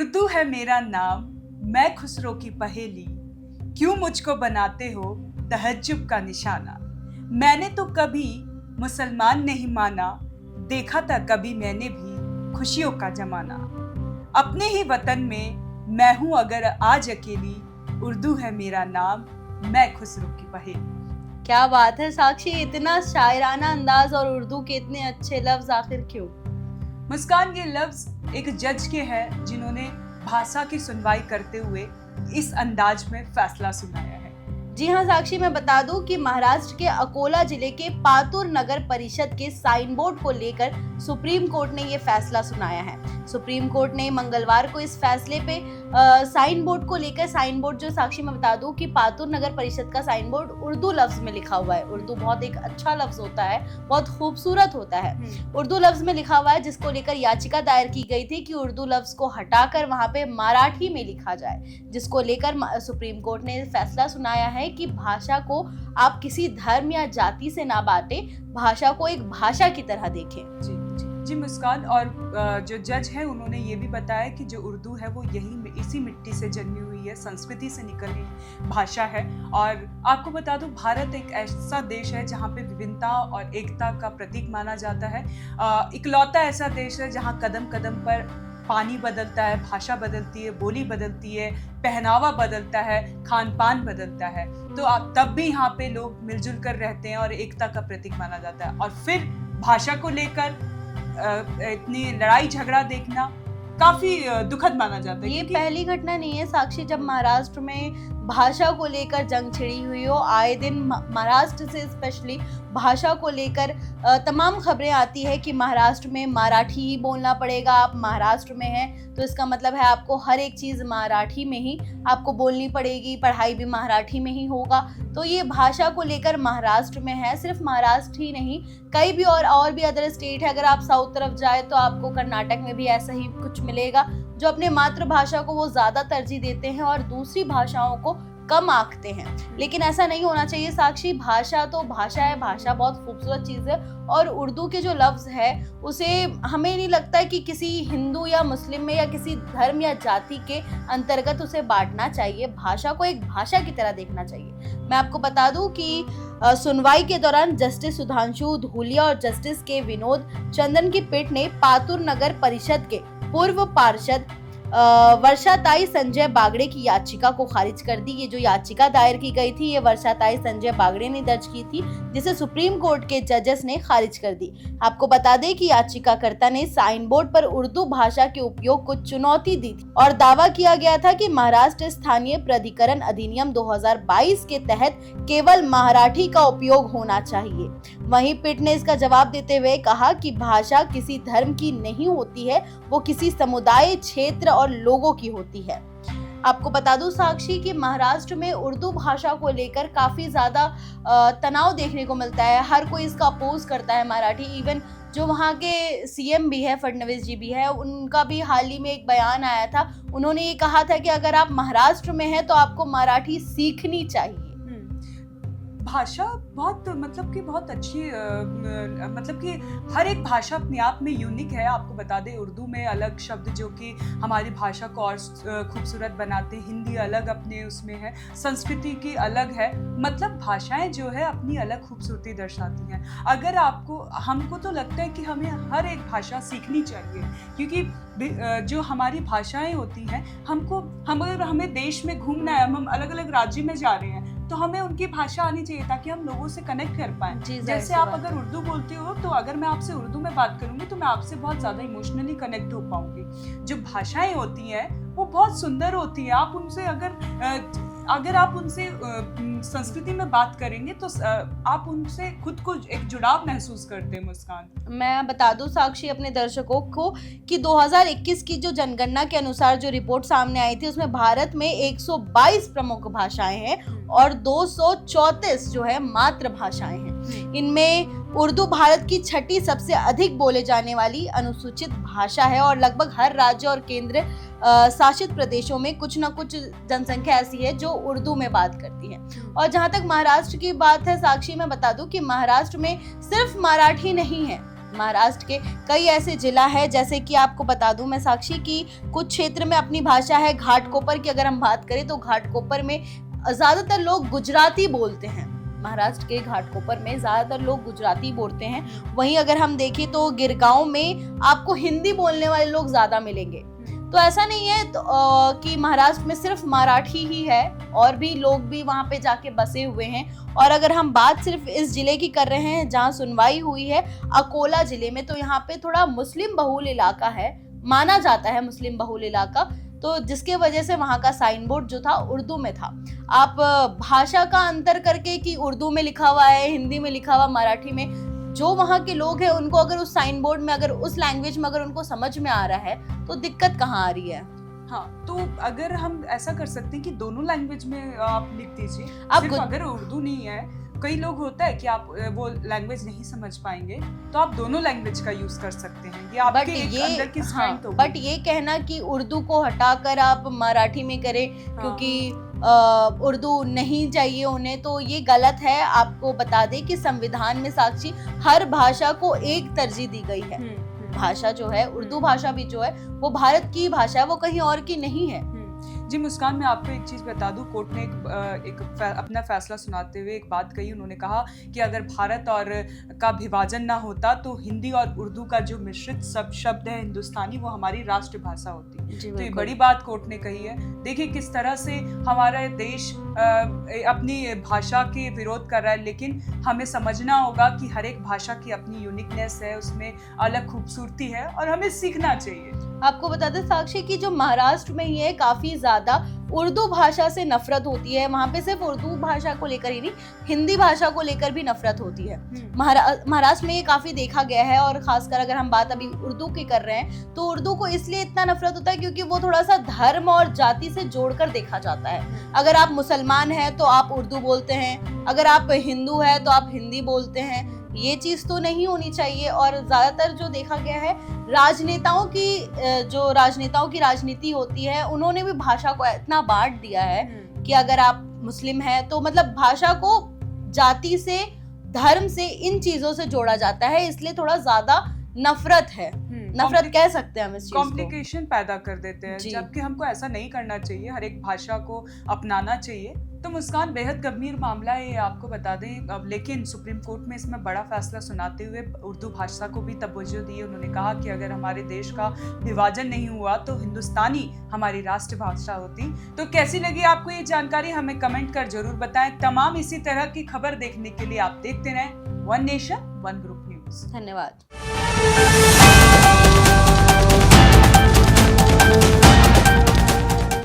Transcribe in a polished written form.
उर्दू है मेरा नाम, मैं खुसरो की पहेली, क्यों मुझको बनाते हो तहज्जुब का निशाना। मैंने तो कभी मुसलमान नहीं माना, देखा था कभी मैंने भी खुशियों का जमाना। अपने ही वतन में मैं हूँ अगर आज अकेली, उर्दू है मेरा नाम, मैं खुसरो की पहेली। क्या बात है साक्षी, इतना शायराना अंदाज और उर्दू के इतने अच्छे लफ्ज आखिर क्यों? मुस्कान, ये लफ्ज एक जज के हैं जिन्होंने भाषा की सुनवाई करते हुए इस अंदाज में फैसला सुनाया है। जी हाँ साक्षी, मैं बता दूं कि महाराष्ट्र के अकोला जिले के पातुर नगर परिषद के साइन बोर्ड को लेकर सुप्रीम कोर्ट ने ये फैसला सुनाया है। सुप्रीम कोर्ट ने मंगलवार को इस फैसले पे साइन बोर्ड को लेकर, साइन बोर्ड जो साक्षी मैं बता दूं कि पातुर नगर परिषद का साइन बोर्ड उर्दू लफ्ज में लिखा हुआ है। उर्दू बहुत एक अच्छा लफ्ज होता है, बहुत खूबसूरत होता है। उर्दू लफ्ज में लिखा हुआ है, जिसको लेकर याचिका दायर की गई थी कि उर्दू लफ्ज को हटाकर वहां पे मराठी में लिखा जाए, जिसको लेकर सुप्रीम कोर्ट ने फैसला सुनाया है कि भाषा को आप किसी धर्म या जाति से ना बांटे, भाषा को एक भाषा की तरह देखें। जी मुस्कान, और जो जज है उन्होंने ये भी बताया कि जो उर्दू है वो इसी मिट्टी से जन्मी हुई है, संस्कृति से निकली भाषा है। और आपको बता दूं, भारत एक ऐसा देश है जहाँ पे विभिन्नता और एकता का प्रतीक माना जाता है। इकलौता ऐसा देश है जहाँ कदम कदम पर पानी बदलता है, भाषा बदलती है, बोली बदलती है, पहनावा बदलता है, खान पान बदलता है, तो आप तब भी यहाँ पे लोग मिलजुल कर रहते हैं और एकता का प्रतीक माना जाता है। और फिर भाषा को लेकर इतनी लड़ाई झगड़ा देखना काफी दुखद माना जाता है। ये पहली घटना नहीं है साक्षी जब महाराष्ट्र में भाषा को लेकर जंग छिड़ी हुई हो। आए दिन महाराष्ट्र से स्पेशली भाषा को लेकर तमाम खबरें आती है कि महाराष्ट्र में मराठी ही बोलना पड़ेगा। आप महाराष्ट्र में हैं तो इसका मतलब है आपको हर एक चीज़ मराठी में ही आपको बोलनी पड़ेगी, पढ़ाई भी मराठी में ही होगा। तो ये भाषा को लेकर महाराष्ट्र में है, सिर्फ महाराष्ट्र ही नहीं, कई भी और भी अदर स्टेट है। अगर आप साउथ तरफ जाए तो आपको कर्नाटक में भी ऐसा ही कुछ मिलेगा, जो अपने मातृभाषा को वो ज्यादा तरजीह देते हैं और दूसरी भाषाओं को कम आंकते हैं। लेकिन ऐसा नहीं होना चाहिए साक्षी। भाषा तो भाषा है, भाषा बहुत खूबसूरत चीज है। और उर्दू के जो लफ्ज है उसे हमें नहीं लगता है कि किसी हिंदू या मुस्लिम में या किसी धर्म या जाति के अंतर्गत उसे बांटना चाहिए। भाषा को एक भाषा की तरह देखना चाहिए। मैं आपको बता दूं कि सुनवाई के दौरान जस्टिस सुधांशु धूलिया और जस्टिस के विनोद चंदन की पीठ ने पातुर नगर परिषद के पूर्व पार्षद वर्षाताई संजय बागड़े की याचिका को खारिज कर दी। ये जो याचिका दायर की गई थी, ये वर्षाताई संजय बागड़े ने दर्ज की थी, जिसे सुप्रीम कोर्ट के जजेस ने खारिज कर दी। आपको बता दें कि याचिकाकर्ता ने साइन बोर्ड पर उर्दू भाषा के उपयोग को चुनौती दी थी और दावा किया गया था कि महाराष्ट्र स्थानीय प्राधिकरण अधिनियम 2022 के तहत केवल मराठी का उपयोग होना चाहिए। वहीं पीठ ने इसका जवाब देते हुए कहा कि भाषा किसी धर्म की नहीं होती है, वो किसी समुदाय, क्षेत्र और लोगों की होती है। आपको बता दूं साक्षी कि महाराष्ट्र में उर्दू भाषा को लेकर काफी ज्यादा तनाव देखने को मिलता है। हर कोई इसका अपोज करता है मराठी। इवन जो वहाँ के सीएम भी है, फडणवीस जी भी है, उनका भी हाल ही में एक बयान आया था। उन्होंने ये कहा था कि अगर आप महाराष्ट्र में हैं तो आपको मराठी सीखनी चाहिए। भाषा बहुत बहुत अच्छी, मतलब कि हर एक भाषा अपने आप में यूनिक है। आपको बता दें, उर्दू में अलग शब्द जो कि हमारी भाषा को और खूबसूरत बनाते हैं, हिंदी अलग अपने उसमें है, संस्कृति की अलग है। मतलब भाषाएं जो है अपनी अलग खूबसूरती दर्शाती हैं। अगर हमको तो लगता है कि हमें हर एक भाषा सीखनी चाहिए, क्योंकि जो हमारी भाषाएं होती हैं, अगर हमें देश में घूमना है, हम अलग अलग राज्य में जा रहे हैं, तो हमें उनकी भाषा आनी चाहिए ताकि हम लोगों से कनेक्ट कर पाएं। जैसे आप अगर उर्दू बोलते हो तो अगर मैं आपसे उर्दू में बात करूंगी तो मैं आपसे बहुत ज्यादा इमोशनली कनेक्ट हो पाऊंगी। जो भाषाएं होती हैं वो बहुत सुंदर होती है। आप उनसे अगर आप उनसे संस्कृति में बात करेंगे तो आप उनसे खुद को एक जुड़ाव महसूस करते हैं। मुस्कान, मैं बता दूं साक्षी अपने दर्शकों को कि 2021 की जो जनगणना के अनुसार जो रिपोर्ट सामने आई थी, उसमें भारत में 122 प्रमुख भाषाएं हैं और 234 जो है मातृभाषाएं हैं। इनमें उर्दू भारत की छठी सबसे अधिक बोले जाने वाली अनुसूचित भाषा है और लगभग हर राज्य और केंद्र शासित प्रदेशों में कुछ न कुछ जनसंख्या ऐसी है जो उर्दू में बात करती है। और जहां तक महाराष्ट्र की बात है साक्षी, मैं बता दूं कि महाराष्ट्र में सिर्फ मराठी नहीं है, महाराष्ट्र के कई ऐसे जिला है, जैसे कि आपको बता दूं मैं साक्षी की कुछ क्षेत्र में अपनी भाषा है। घाटकोपर की अगर हम बात करें तो घाटकोपर में ज्यादातर लोग गुजराती बोलते हैं। महाराष्ट्र के घाटकोपर में ज्यादातर लोग गुजराती बोलते हैं। वहीं अगर हम देखें तो गिरगांव में आपको हिंदी बोलने वाले लोग ज्यादा मिलेंगे। तो ऐसा नहीं है कि महाराष्ट्र में सिर्फ मराठी ही है, और भी लोग भी वहां पे जाके बसे हुए हैं। और अगर हम बात सिर्फ इस जिले की कर रहे हैं जहां सुनवाई हुई है, अकोला जिले में, तो यहाँ पे थोड़ा मुस्लिम बहुल इलाका है, माना जाता है मुस्लिम बहुल इलाका, तो जिसके वजह से वहां का साइन बोर्ड जो था उर्दू में था। आप भाषा का अंतर करके कि उर्दू में लिखा हुआ है, हिंदी में लिखा हुआ, मराठी में, जो वहाँ के लोग हैं उनको अगर उस साइन बोर्ड में, अगर उस लैंग्वेज में अगर उनको समझ में आ रहा है तो दिक्कत कहाँ आ रही है। हाँ, तो अगर हम ऐसा कर सकते हैं कि दोनों लैंग्वेज में आप लिख दीजिए। आप सिर्फ अगर उर्दू नहीं है, कई लोग होता है कि आप वो लैंग्वेज नहीं समझ पाएंगे, तो आप दोनों लैंग्वेज का यूज कर सकते हैं। ये आपके एक अंदर की स्ट्रेंथ होगी। बट ये कहना कि उर्दू को हटाकर आप मराठी में करें, क्योंकि उर्दू नहीं चाहिए उन्हें, तो ये गलत है। आपको बता दें कि संविधान में साक्षी हर भाषा को एक तरजीह दी गई है। भाषा जो है, उर्दू भाषा भी जो है वो भारत की भाषा है, वो कहीं और की नहीं है। जी मुस्कान, मैं आपको एक चीज़ बता दूं, कोर्ट ने अपना फैसला सुनाते हुए एक बात कही। उन्होंने कहा कि अगर भारत और का विभाजन ना होता तो हिंदी और उर्दू का जो मिश्रित शब्द है हिंदुस्तानी, वो हमारी राष्ट्रभाषा होती। तो ये बड़ी बात कोर्ट ने कही है। देखिए किस तरह से हमारा देश अपनी भाषा के विरोध कर रहा है, लेकिन हमें समझना होगा कि हर एक भाषा की अपनी यूनिकनेस है, उसमें अलग खूबसूरती है और हमें सीखना चाहिए। आपको बता दें साक्षी की जो महाराष्ट्र में ही है, काफी ज्यादा उर्दू भाषा से नफरत होती है। वहां पे सिर्फ उर्दू भाषा को लेकर ही नहीं, हिंदी भाषा को लेकर भी नफरत होती है। महाराष्ट्र में ये काफी देखा गया है, और खासकर अगर हम बात अभी उर्दू की कर रहे हैं तो उर्दू को इसलिए इतना नफरत होता है क्योंकि वो थोड़ा सा धर्म और जाति से जोड़कर देखा जाता है। अगर आप मुसलमान हैं तो आप उर्दू बोलते हैं, अगर आप हिंदू हैं तो आप हिंदी बोलते हैं। ये चीज तो नहीं होनी चाहिए। और ज्यादातर जो देखा गया है, राजनेताओं की राजनीति होती है, उन्होंने भी भाषा को इतना बांट दिया है कि अगर आप मुस्लिम हैं तो मतलब भाषा को जाति से, धर्म से, इन चीजों से जोड़ा जाता है, इसलिए थोड़ा ज्यादा नफरत है। नफरत कह सकते हैं हम इस चीज को। कॉम्प्लिकेशन पैदा कर देते हैं, जबकि हमको ऐसा नहीं करना चाहिए। हर एक भाषा को अपनाना चाहिए। तो मुस्कान, बेहद गंभीर मामला है ये, आपको बता दें। अब लेकिन सुप्रीम कोर्ट में इसमें बड़ा फैसला सुनाते हुए उर्दू भाषा को भी तवज्जो दी। उन्होंने कहा कि अगर हमारे देश का विभाजन नहीं हुआ तो हिंदुस्तानी हमारी राष्ट्रभाषा होती। तो कैसी लगी आपको ये जानकारी, हमें कमेंट कर जरूर बताएं। तमाम इसी तरह की खबर देखने के लिए आप देखते रहें one nation one group news. धन्यवाद।